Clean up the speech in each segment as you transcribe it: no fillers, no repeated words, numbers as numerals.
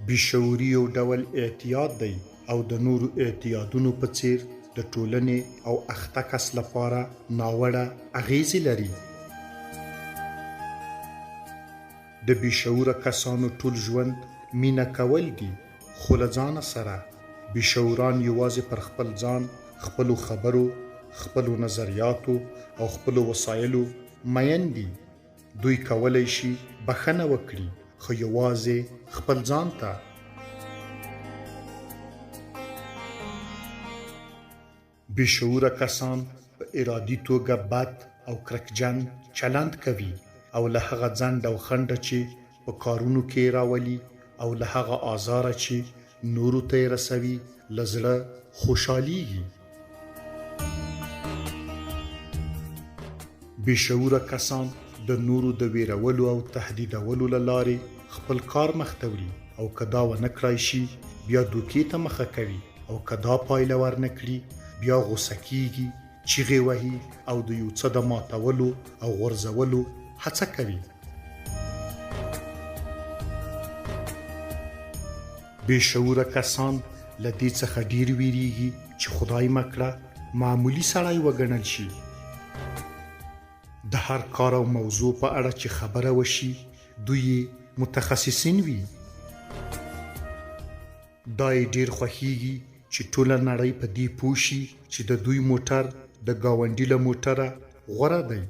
بېشعوري یو ډول اعتیاد دی او د نورو اعتیادونو په څیر د ټولنې او اخته کس لپاره ناوړه اغیزې لري. د بېشعوره کسانو ټول ژوند مینه کول دي، خو له ځانه سره. بېشعوران یوازې پر خپل ځان، خپلو خبرو، خپلو نظریاتو او خپلو وسایلو مین دي. دوی کولی شي بښنه وکړي، خو یوازې خپل ځان ته. بېشعوره کسان په ارادي توګه بد او کرکجن چلند کوي او له هغه ځنډ او خنډه چې په کارونو کې راولي او له هغه آزاره چې نورو ته یې رسوي له زړه خوشحالیږي. بېشعوره کسان د نورو د ویرولو او تهدیدولو له لارې خپل کار مخته وړي او که دا ونه کړای شي بیا دوکې ته مخه کوي او که دا پایله ورنه کړي بیا غوسه کیږي، چیغې وهي او د یو څه د ماتولو او غورځولو هڅه کوي. بېشعوره کسان له دې څخه ډیر ویریږي چې خدای مکړه معمولی سړی وګڼل شي. د هر کار او موضوع په اړه چې خبره وشي دوی متخصصین وي. دا یې ډیر خوښیږي چې ټوله نړۍ په دې پوه شي چې د دوی موټر د ګاونډي له موټره غوره دی.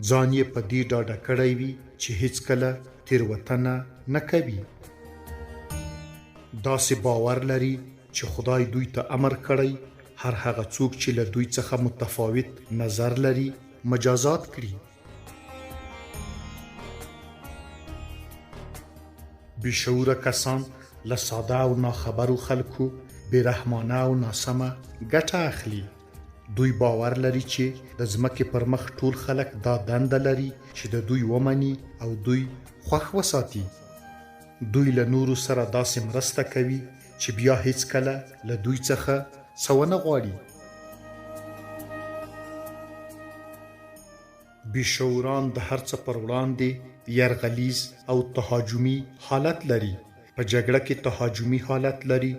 ځان یې په دې ډاډه کړی وي چې هیڅکله تېروتنه نه کوي. داسې باور لري چې خدای دوی ته امر کړی هر هغه څوک چې له دوی څخه متفاوت نظر لري مجازات کړي. بېشعوره کسان له ساده او ناخبرو خلکو بېرحمانه او ناسمه ګټه اخلي. دوی باور لري چې د ځمکې پر مخ ټول خلک دا دنده لري چې د دوی ومني او دوی خوښ وساتي. دوی له نورو سره داسې مرسته کوي چې بیا هیڅکله له دوی څخه څه ونه غواړي. بېشعوران د هر څه پر وړاندې یرغلیز او تهاجمي حالت لري. په جګړه کې تهاجمي حالت لري،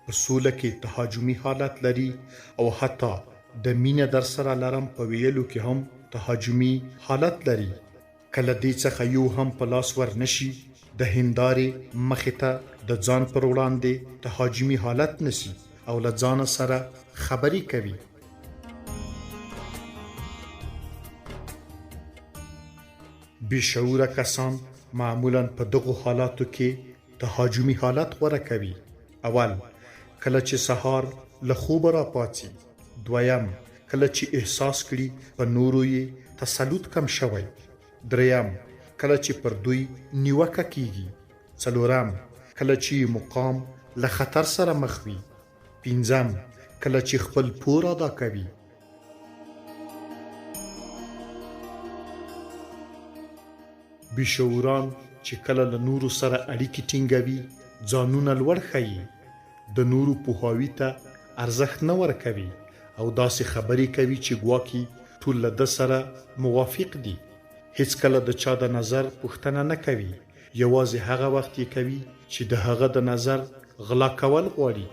په سوله کې تهاجمي حالت لري او حتی د مینه در سره لرم په ویلو کې هم تهاجمي حالت لري. کله دې څخه یو هم په لاس ورنشي د هندارې مخې ته د ځان پر وړاندې تهاجمي حالت نسی او له ځانه سره خبرې کوي. بېشعوره کسان معمولاً په دغو حالاتو کې تهاجمي حالت غوره کوي. اول، کله چې سهار له خوبه راپاڅي. دویم، کله چې احساس کړي په نورو یې تسلط کم شوی. دریم، کله چې پر دوی نیوکه کیږي. څلورم، کله چې مقام له خطر سره مخ وي. پنځم، کله چې خپل پور ادا کوي. بېشعوران چې کله له نورو سره اړیکې ټینګوي ځانونه لوړ ښیي، د نورو پوهاوي ته ارزښت نه ورکوي او داسې خبرې کوي چې ګواکې ټول له ده سره موافق دي. هیڅکله د چا د نظر پوښتنه نه کوي، یوازې هغه وخت یې کوي چې د هغه د نظر غلا کول غواړي.